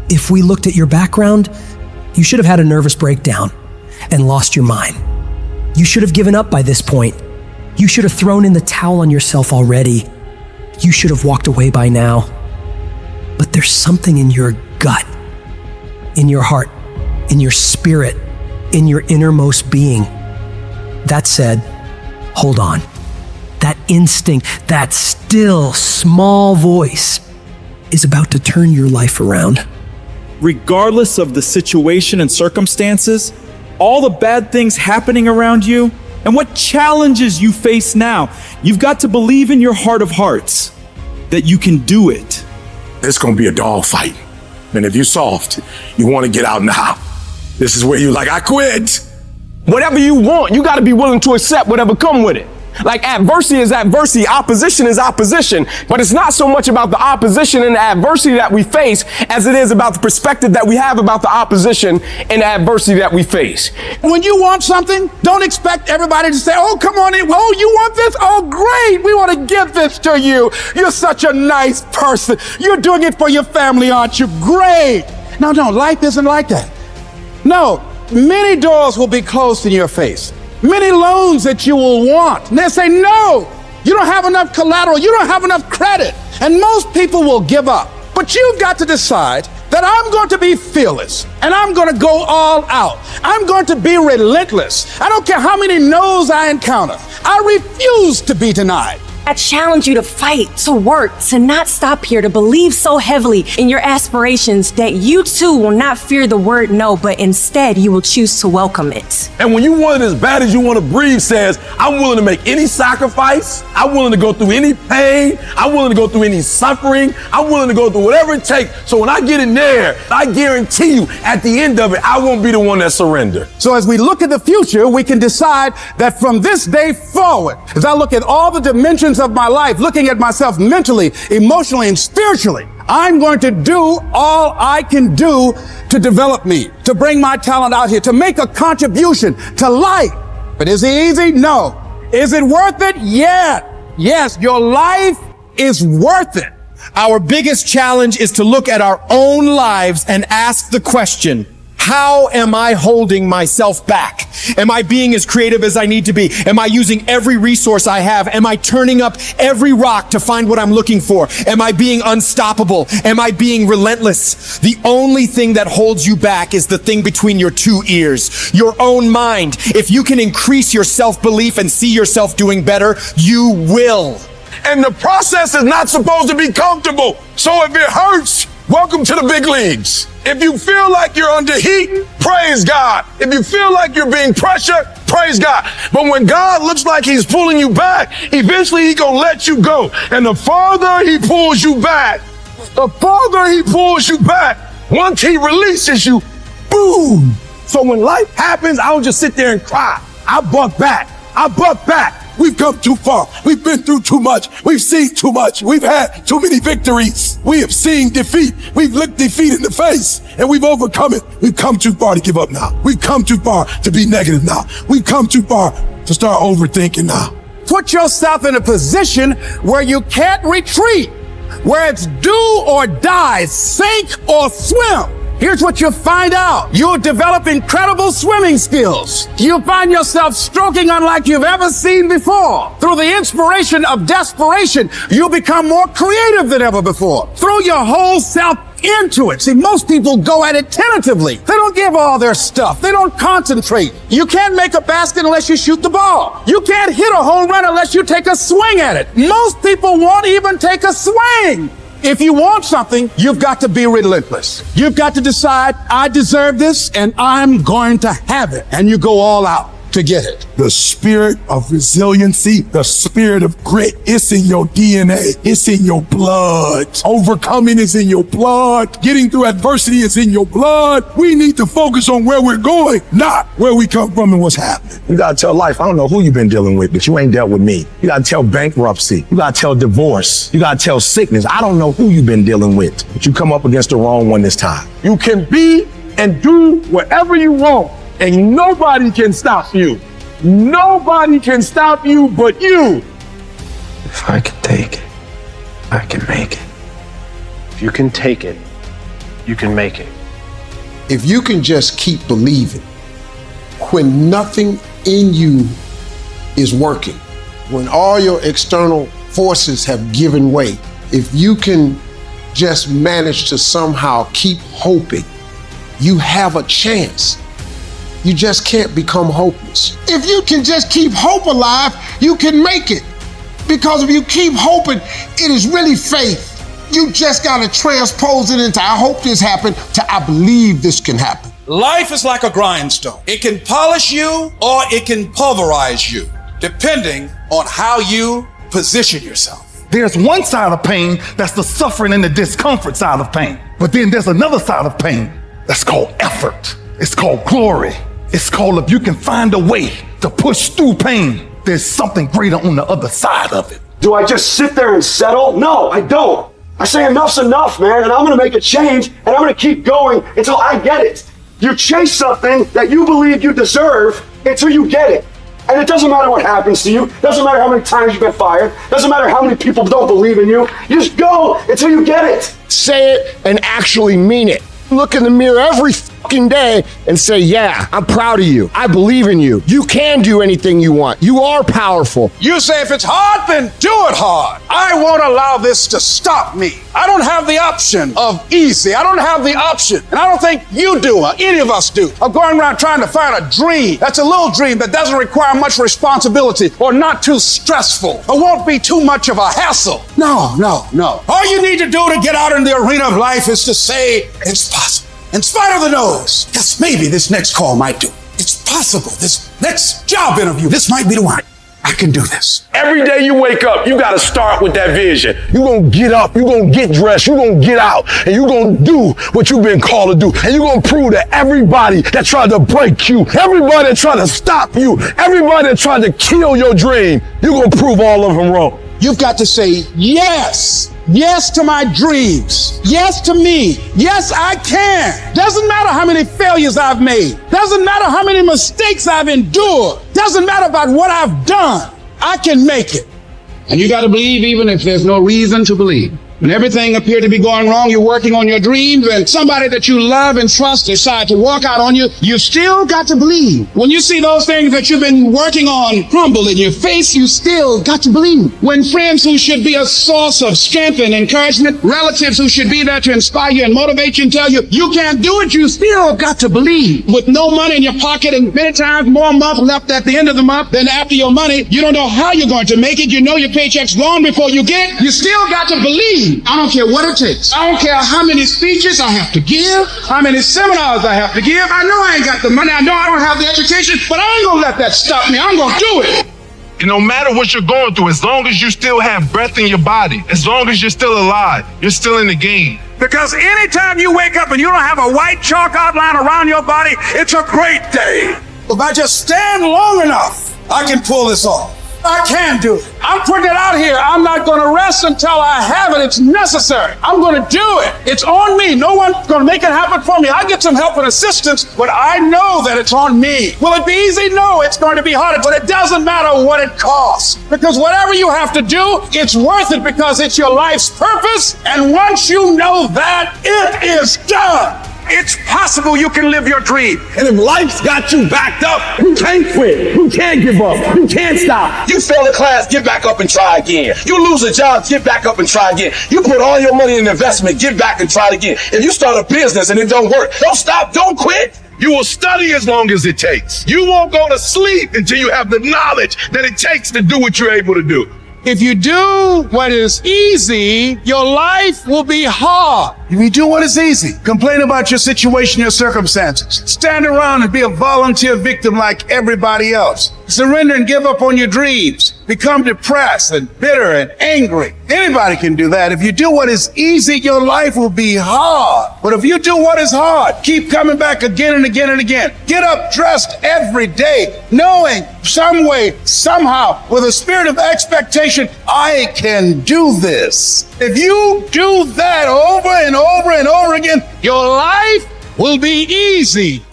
If we looked at your background, you should have had a nervous breakdown and lost your mind. You should have given up by this point. You should have thrown in the towel on yourself already. You should have walked away by now. But there's something in your gut, in your heart, in your spirit, in your innermost being that said, hold on. That instinct, that still small voice is about to turn your life around. Regardless of the situation and circumstances, all the bad things happening around you, and what challenges you face now, you've got to believe in your heart of hearts that you can do it. It's gonna be a dog fight. And if you're soft, you wanna get out now. This is where you're like, I quit. Whatever you want, you gotta be willing to accept whatever come with it. Like adversity is adversity, opposition is opposition, but it's not so much about the opposition and the adversity that we face as it is about the perspective that we have about the opposition and the adversity that we face. When you want something, don't expect everybody to say, oh, come on in. Oh, you want this? Oh, great. We want to give this to you. You're such a nice person. You're doing it for your family, aren't you? Great. No, life isn't like that. No, many doors will be closed in your face. Many loans that you will want. And they'll say, no, you don't have enough collateral. You don't have enough credit. And most people will give up. But you've got to decide that I'm going to be fearless and I'm going to go all out. I'm going to be relentless. I don't care how many no's I encounter. I refuse to be denied. I challenge you to fight, to work, to not stop here, to believe so heavily in your aspirations that you too will not fear the word no, but instead you will choose to welcome it. And when you want it as bad as you want to breathe says, I'm willing to make any sacrifice. I'm willing to go through any pain. I'm willing to go through any suffering. I'm willing to go through whatever it takes. So when I get in there, I guarantee you at the end of it, I won't be the one that surrender. So as we look at the future, we can decide that from this day forward, as I look at all the dimensions of my life, looking at myself mentally, emotionally, and spiritually, I'm going to do all I can do to develop me, to bring my talent out here, to make a contribution to life. But is it easy? No. Is it worth it? Yeah. Yes, your life is worth it. Our biggest challenge is to look at our own lives and ask the question, how am I holding myself back? Am I being as creative as I need to be? Am I using every resource I have? Am I turning up every rock to find what I'm looking for? Am I being unstoppable? Am I being relentless? The only thing that holds you back is the thing between your two ears, your own mind. If you can increase your self-belief and see yourself doing better, you will. And the process is not supposed to be comfortable. So if it hurts, welcome to the big leagues. If you feel like you're under heat, praise God. If you feel like you're being pressured, praise God. But when God looks like he's pulling you back, eventually he's gonna let you go. And the farther he pulls you back, once he releases you, boom. So when life happens, I don't just sit there and cry. I buck back. We've come too far. We've been through too much. We've seen too much. We've had too many victories. We have seen defeat. We've looked defeat in the face and we've overcome it. We've come too far to give up now. We've come too far to be negative now. We've come too far to start overthinking now. Put yourself in a position where you can't retreat, where it's do or die, sink or swim. Here's what you'll find out. You'll develop incredible swimming skills. You'll find yourself stroking unlike you've ever seen before. Through the inspiration of desperation, you'll become more creative than ever before. Throw your whole self into it. See, most people go at it tentatively. They don't give all their stuff. They don't concentrate. You can't make a basket unless you shoot the ball. You can't hit a home run unless you take a swing at it. Most people won't even take a swing. If you want something, you've got to be relentless. You've got to decide, I deserve this and I'm going to have it. And you go all out to get it. The spirit of resiliency, the spirit of grit, it's in your DNA. It's in your blood. Overcoming is in your blood. Getting through adversity is in your blood. We need to focus on where we're going, not where we come from and what's happening. You gotta tell life, I don't know who you've been dealing with, but you ain't dealt with me. You gotta tell bankruptcy. You gotta tell divorce. You gotta tell sickness. I don't know who you've been dealing with, but you come up against the wrong one this time. You can be and do whatever you want, and nobody can stop you. Nobody can stop you but you. If I can take it, I can make it. If you can take it, you can make it. If you can just keep believing, when nothing in you is working, when all your external forces have given way, if you can just manage to somehow keep hoping, you have a chance. You just can't become hopeless. If you can just keep hope alive, you can make it. Because if you keep hoping, it is really faith. You just gotta transpose it into I hope this happened to I believe this can happen. Life is like a grindstone. It can polish you or it can pulverize you, depending on how you position yourself. There's one side of pain that's the suffering and the discomfort side of pain. But then there's another side of pain that's called effort. It's called glory. It's called if you can find a way to push through pain, there's something greater on the other side of it. Do I just sit there and settle? No, I don't. I say enough's enough, man, and I'm gonna make a change, and I'm gonna keep going until I get it. You chase something that you believe you deserve until you get it. And it doesn't matter what happens to you, doesn't matter how many times you've been fired, doesn't matter how many people don't believe in you, you just go until you get it. Say it and actually mean it. Look in the mirror every fucking day and say, yeah, I'm proud of you. I believe in you. You can do anything you want. You are powerful. You say if it's hard, then do it hard. I won't allow this to stop me. I don't have the option of easy. I don't have the option, and I don't think you do or any of us do, of going around trying to find a dream that's a little dream that doesn't require much responsibility or not too stressful or won't be too much of a hassle. No. All you need to do to get out in the arena of life is to say it's possible. In spite of the no's, yes, maybe this next call might do. It's possible. This next job interview, this might be the one. I can do this. Every day you wake up, you got to start with that vision. You're going to get up, you're going to get dressed, you're going to get out, and you're going to do what you've been called to do. And you're going to prove that everybody that tried to break you, everybody that tried to stop you, everybody that tried to kill your dream, you're going to prove all of them wrong. You've got to say yes. Yes to my dreams. Yes to me. Yes, I can. Doesn't matter how many failures I've made. Doesn't matter how many mistakes I've endured. Doesn't matter about what I've done. I can make it. And you got to believe even if there's no reason to believe. When everything appeared to be going wrong, you're working on your dreams, and somebody that you love and trust decide to walk out on you, you still got to believe. When you see those things that you've been working on crumble in your face, you still got to believe. When friends who should be a source of strength and encouragement, relatives who should be there to inspire you and motivate you and tell you you can't do it, you still got to believe. With no money in your pocket and many times more month left at the end of the month than after your money, you don't know how you're going to make it. You know your paycheck's gone before you get. You still got to believe. I don't care what it takes. I don't care how many speeches I have to give, how many seminars I have to give. I know I ain't got the money. I know I don't have the education, but I ain't gonna let that stop me. I'm gonna do it. And no matter what you're going through, as long as you still have breath in your body, as long as you're still alive, you're still in the game. Because anytime you wake up and you don't have a white chalk outline around your body, it's a great day. If I just stand long enough, I can pull this off. I can do it. I'm putting it out here. I'm not going to rest until I have it. It's necessary. I'm going to do it. It's on me. No one's going to make it happen for me. I get some help and assistance, but I know that it's on me. Will it be easy? No, it's going to be harder, but it doesn't matter what it costs. Because whatever you have to do, it's worth it because it's your life's purpose. And once you know that, it is done. It's possible you can live your dream. And if life's got you backed up, you can't quit. You can't give up. You can't stop. You fail a class, get back up and try again. You lose a job, get back up and try again. You put all your money in investment, get back and try again. If you start a business and it don't work, don't stop, don't quit. You will study as long as it takes. You won't go to sleep until you have the knowledge that it takes to do what you're able to do. If you do what is easy, your life will be hard. If you do what is easy, complain about your situation, your circumstances, stand around and be a volunteer victim like everybody else, surrender and give up on your dreams, become depressed and bitter and angry. Anybody can do that. If you do what is easy, your life will be hard. But if you do what is hard, keep coming back again and again and again. Get up dressed every day, knowing some way, somehow, with a spirit of expectation, I can do this. If you do that over and over and over again, your life will be easy.